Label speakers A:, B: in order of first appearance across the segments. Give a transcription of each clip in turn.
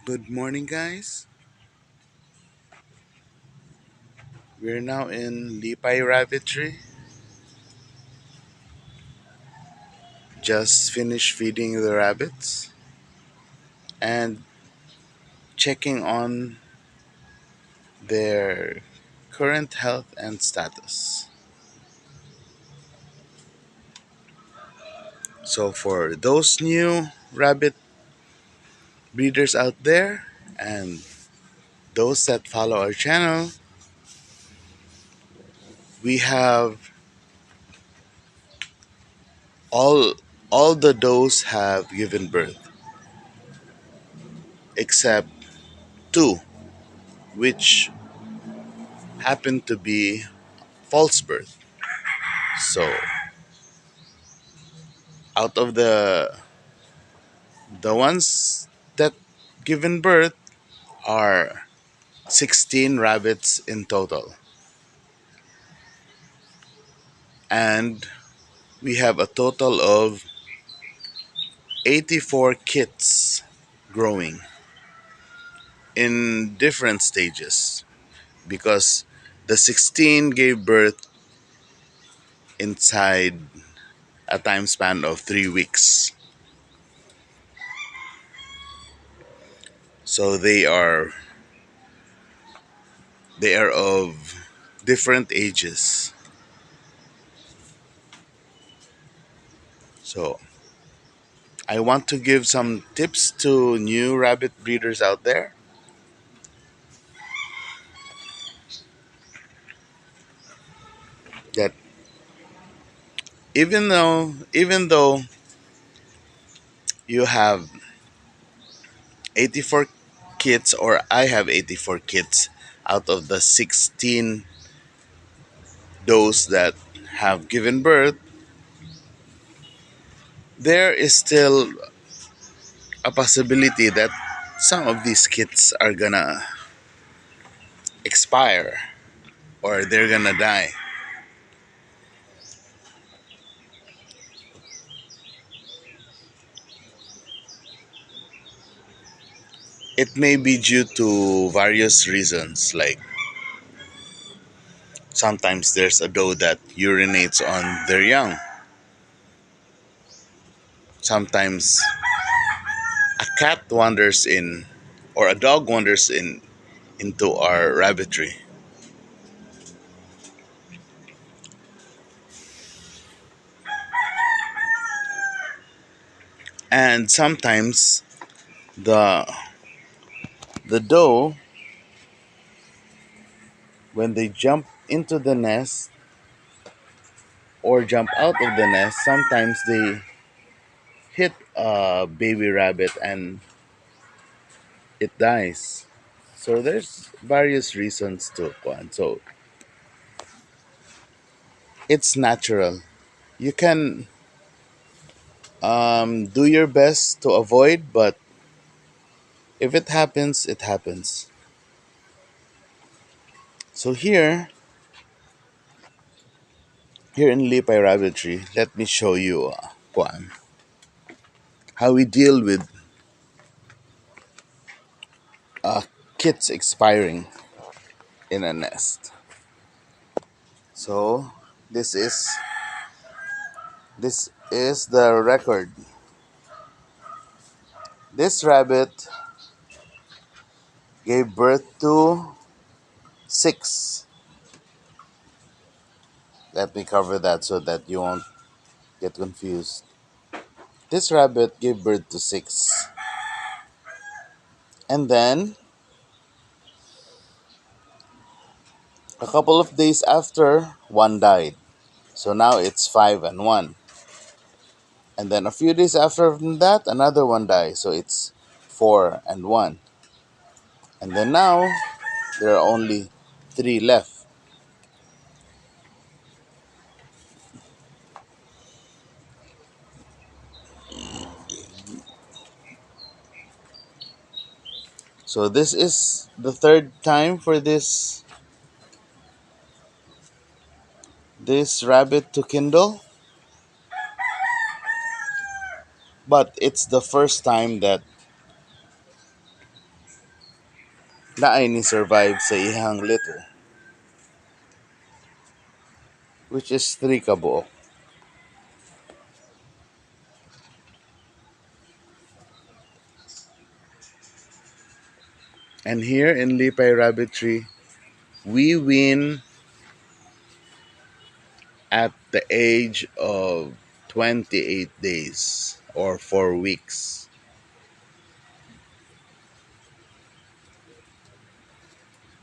A: Good morning, guys. We're now in Lepay Rabbitry. Just finished feeding the rabbits and checking on their current health and status. So, for those new rabbit breeders out there and those that follow our channel, we have all all the does have given birth except two, which happen to be false birth. So, out of the ones that given birth are 16 rabbits in total. And we have a total of 84 kits growing in different stages because the 16 gave birth inside a time span of 3 weeks. So they are of different ages. So I want to give some tips to new rabbit breeders out there that even though you have 84 kids or I have 84 kids out of the 16 those that have given birth, there is still a possibility that some of these kids are gonna expire or they're gonna die. It may be due to various reasons, like sometimes there's a doe that urinates on their young. Sometimes a cat wanders in or a dog wanders in into our rabbitry. And sometimes the the doe, when they jump into the nest or jump out of the nest, sometimes they hit a baby rabbit and it dies. So there's various reasons to Kwan. So it's natural. You can do your best to avoid, but if it happens, it happens. So here in Lipay Rabbitry, let me show you Kwan, how we deal with kits expiring in a nest. So this is this is the record. This rabbit gave birth to six. Let me cover that so that you won't get confused. This rabbit gave birth to six. And then a couple of days after, one died. So now it's five and one. And then a few days after that, another one died. So it's four and one. And then now there are only three left. So this is the third time for this rabbit to kindle, but it's the first time that Naay ni survive sa ihang litter, which is 3 kabuok. And here in Lepay Rabbitry, we win at the age of 28 days or 4 weeks.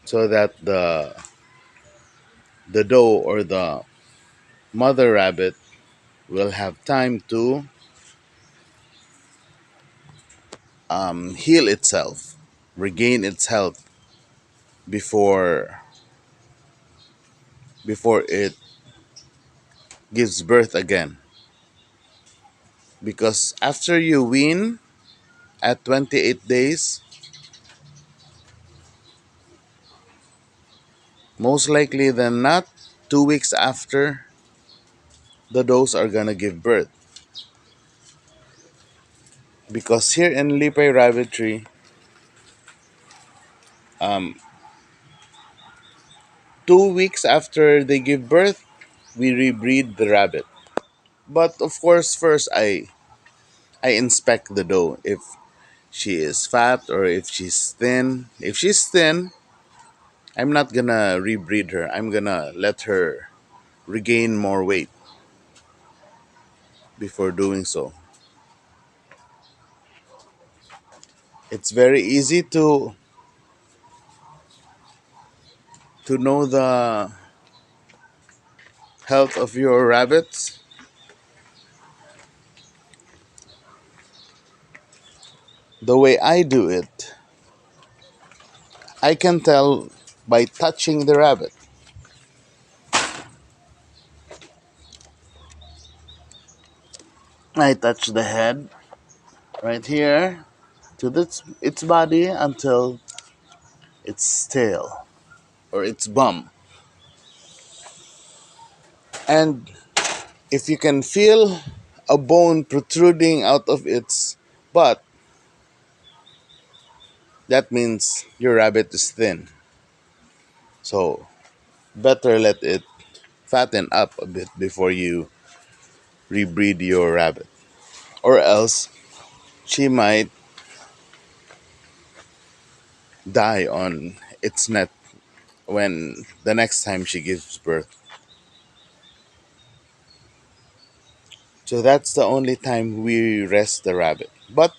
A: So that the doe or the mother rabbit will have time to heal itself, regain its health before it gives birth again. Because after you wean at 28 days, most likely than not, 2 weeks after, the does are gonna give birth. Because here in Lipay Rabbitry, 2 weeks after they give birth, we rebreed the rabbit. But of course, first I inspect the doe if she is fat or if she's thin. If she's thin, I'm not gonna rebreed her. I'm gonna let her regain more weight before doing so. It's very easy to know the health of your rabbits. The way I do it, I can tell by touching the rabbit. I touch the head right here to its body until its tail or its bum. And if you can feel a bone protruding out of its butt, that means your rabbit is thin. So better let it fatten up a bit before you rebreed your rabbit. Or else she might die on its net when the next time she gives birth. So that's the only time we rest the rabbit. But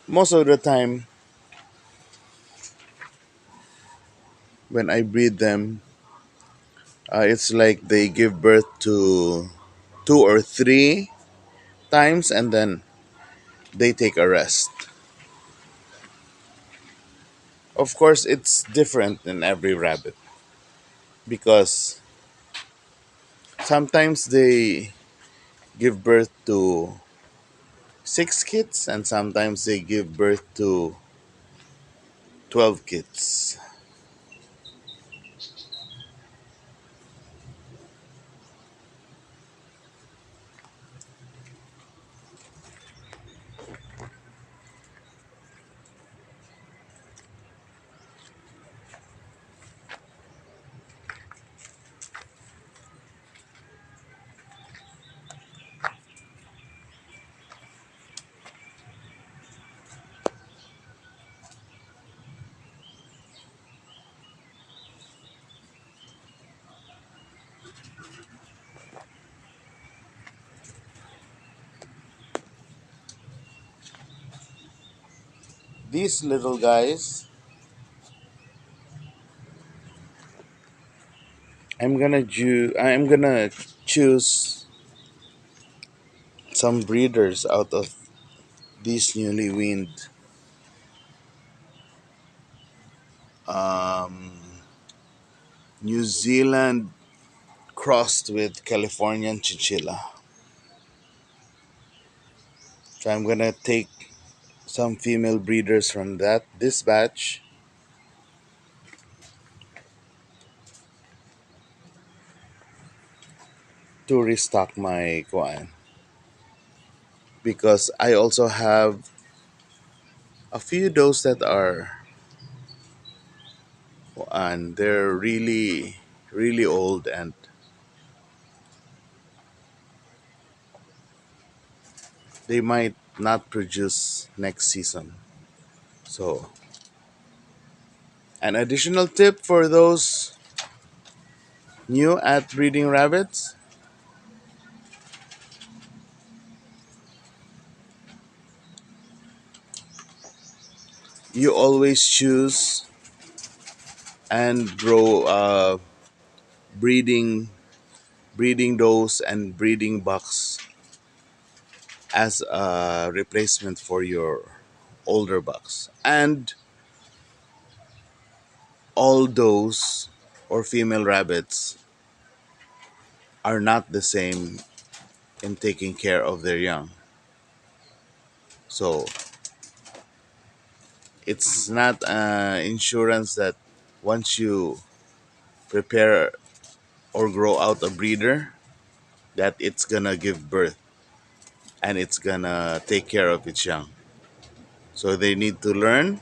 A: most of the time, when I breed them, it's like they give birth to 2 or 3 times and then they take a rest. Of course, it's different in every rabbit because sometimes they give birth to 6 kids and sometimes they give birth to 12 kids. These little guys, I'm gonna choose some breeders out of these newly weaned um, New Zealand crossed with Californian chinchilla. So I'm gonna take some female breeders from this batch to restock my kuan because I also have A few those that are, and they're really, really old, and they might not produce next season. So, an additional tip for those new at breeding rabbits: you always choose and grow breeding breeding does and breeding bucks as a replacement for your older bucks. And all does or female rabbits are not the same in taking care of their young. So it's not insurance that once you prepare or grow out a breeder that it's gonna give birth and it's gonna take care of its young. So they need to learn,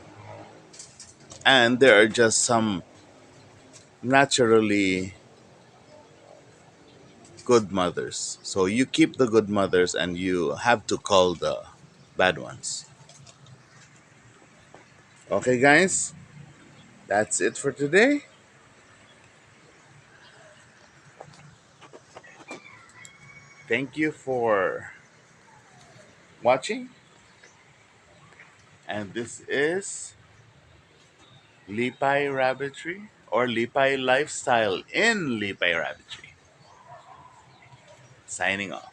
A: and there are just some naturally good mothers. So you keep the good mothers and you have to cull the bad ones. Okay, guys, that's it for today. Thank you for watching. And this is Lepay Rabbitry or Lepay Lifestyle in Lepay Rabbitry. Signing off.